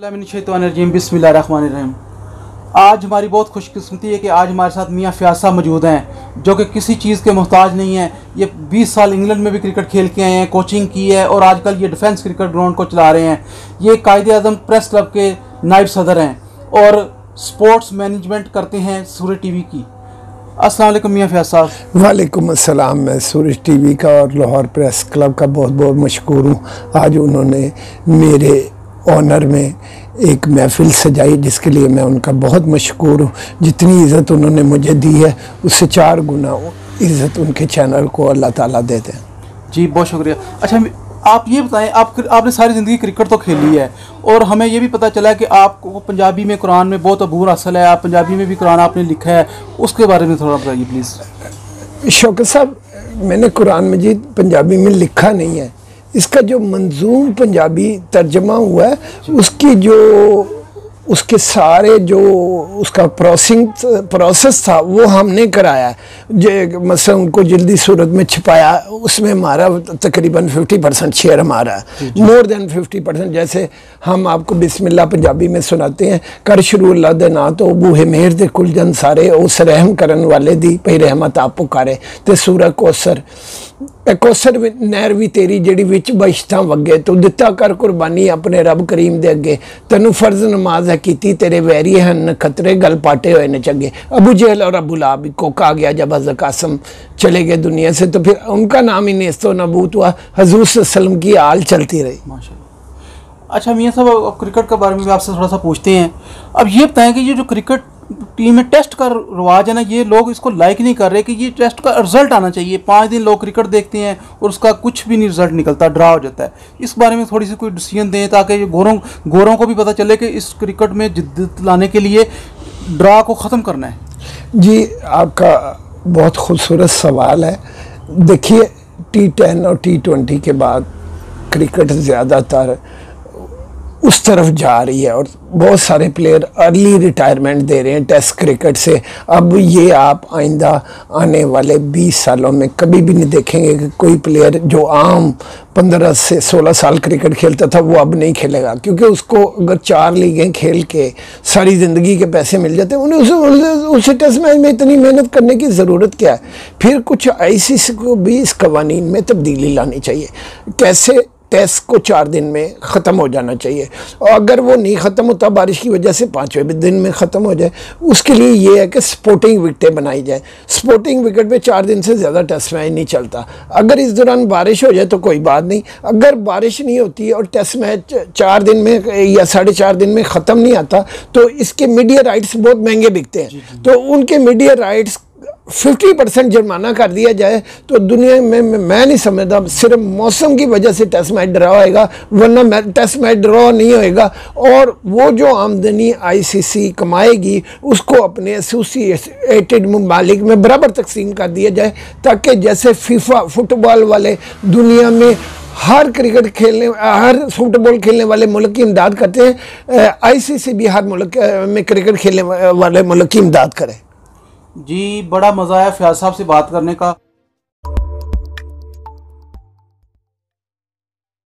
बिस्मिल्लाहिर्रहमानिर्रहीम। आज हमारी बहुत खुशकिस्मती है कि आज हमारे साथ मियाँ फ़याज़ साहब मौजूद हैं, जो कि किसी चीज़ के मोहताज नहीं हैं। ये 20 साल इंग्लैंड में भी क्रिकेट खेल के आए हैं, कोचिंग की है और आजकल ये डिफेंस क्रिकेट ग्राउंड को चला रहे हैं। ये कायदे-आज़म प्रेस क्लब के नायब सदर हैं और स्पोर्ट्स मैनेजमेंट करते हैं सूरज टीवी की। अस्सलाम वालेकुम मियाँ फ़याज़ साहब। वालेकुम अस्सलाम। मैं सूरज टीवी का और लाहौर प्रेस क्लब का बहुत बहुत मशकूर हूँ। आज उन्होंने मेरे ऑनर में एक महफिल सजाई, जिसके लिए मैं उनका बहुत मशकूर हूँ। जितनी इज़्ज़त उन्होंने मुझे दी है उससे 4 गुना इज़्ज़त उनके चैनल को अल्लाह ताला देते हैं। जी बहुत शुक्रिया। अच्छा आप ये बताएं, आपने सारी ज़िंदगी क्रिकेट तो खेली है और हमें ये भी पता चला है कि आपको पंजाबी में कुरान में बहुत अबूर हासिल है, आप पंजाबी में भी कुरान आपने लिखा है, उसके बारे में थोड़ा बताइए प्लीज़। शौकत साहब, मैंने कुरान मजीद पंजाबी में लिखा नहीं है। इसका जो मंजूम पंजाबी तर्जमा हुआ है उसके सारे जो उसका प्रोसेस था वो हमने कराया है। मसलन उनको जल्दी सूरत में छपाया, उसमें हमारा तकरीबन 50% शेयर हमारा है, मोर देन 50%। जैसे हम आपको बिस्मिल्लाह पंजाबी में सुनाते हैं, कर शुरू अल्लाह दे ना तो बूहे मेहर दे कुल जन सारे, उस रहम करन वाले दी पई रहमत आप पुकारे। ते सूरा कौसर नहर भी तेरी जड़ी विच बश्तां वगे, तू दिता कर कुर्बानी अपने रब करीम दे अगे, तैनू फर्ज नमाज है कीती, तेरे वैरी हैं खतरे गल पाटे हुए न चंगे। अबू जहल और अबू लहब को कहा गया जब हज़रत कासिम चले गए दुनिया से, तो फिर उनका नाम ही नेस्तो नबूत हुआ। हजूर सल्लम की आल चलती रही। माशाअल्लाह। अच्छा मियाँ साहब, क्रिकेट के बारे में भी आपसे थोड़ा सा पूछते हैं। अब ये बताएं कि ये जो क्रिकेट टीम में टेस्ट का रिवाज है ना, ये लोग इसको लाइक नहीं कर रहे कि ये टेस्ट का रिजल्ट आना चाहिए। 5 दिन लोग क्रिकेट देखते हैं और उसका कुछ भी नहीं रिजल्ट निकलता, ड्रा हो जाता है। इस बारे में थोड़ी सी कोई डिसीजन दें ताकि ये गोरों को भी पता चले कि इस क्रिकेट में जिद्दत लाने के लिए ड्रा को ख़त्म करना है। जी, आपका बहुत खूबसूरत सवाल है। देखिए, T10 और T20 के बाद क्रिकेट ज़्यादातर उस तरफ जा रही है और बहुत सारे प्लेयर अर्ली रिटायरमेंट दे रहे हैं टेस्ट क्रिकेट से। अब ये आप आइंदा आने वाले 20 सालों में कभी भी नहीं देखेंगे कि कोई प्लेयर जो आम 15 से 16 साल क्रिकेट खेलता था वो अब नहीं खेलेगा, क्योंकि उसको अगर 4 लीगें खेल के सारी ज़िंदगी के पैसे मिल जाते हैं, उन्हें उसे टेस्ट मैच में इतनी मेहनत करने की ज़रूरत क्या है। फिर कुछ ICC को भी इस कवानीन में तब्दीली लानी चाहिए। कैसे टेस्ट को 4 दिन में ख़त्म हो जाना चाहिए, और अगर वो नहीं ख़त्म होता बारिश की वजह से 5वें दिन में ख़त्म हो जाए। उसके लिए ये है कि स्पोर्टिंग विकेटें बनाई जाए। स्पोर्टिंग विकेट पे 4 दिन से ज़्यादा टेस्ट मैच नहीं चलता। अगर इस दौरान बारिश हो जाए तो कोई बात नहीं, अगर बारिश नहीं होती और टेस्ट मैच 4 दिन में या 4.5 दिन में ख़त्म नहीं आता तो इसके मीडिया राइट्स बहुत महंगे बिकते हैं। तो उनके मीडिया राइट्स 50% जुर्माना कर दिया जाए तो दुनिया में मैं नहीं समझता सिर्फ मौसम की वजह से टेस्ट मैच ड्रा होएगा, वरना टेस्ट मैच ड्रा नहीं होएगा। और वो जो आमदनी ICC कमाएगी उसको अपने एसोसिएटेड ममालिक में बराबर तकसीम कर दिया जाए, ताकि जैसे फीफा फुटबॉल वाले दुनिया में हर फुटबॉल खेलने वाले मुल्क की इमदाद करते हैं, ICC भी हर मुल्क में क्रिकेट खेलने वाले मुल्क की इमदाद करे। जी बड़ा मज़ा आया फ़याज़ साहब से बात करने का।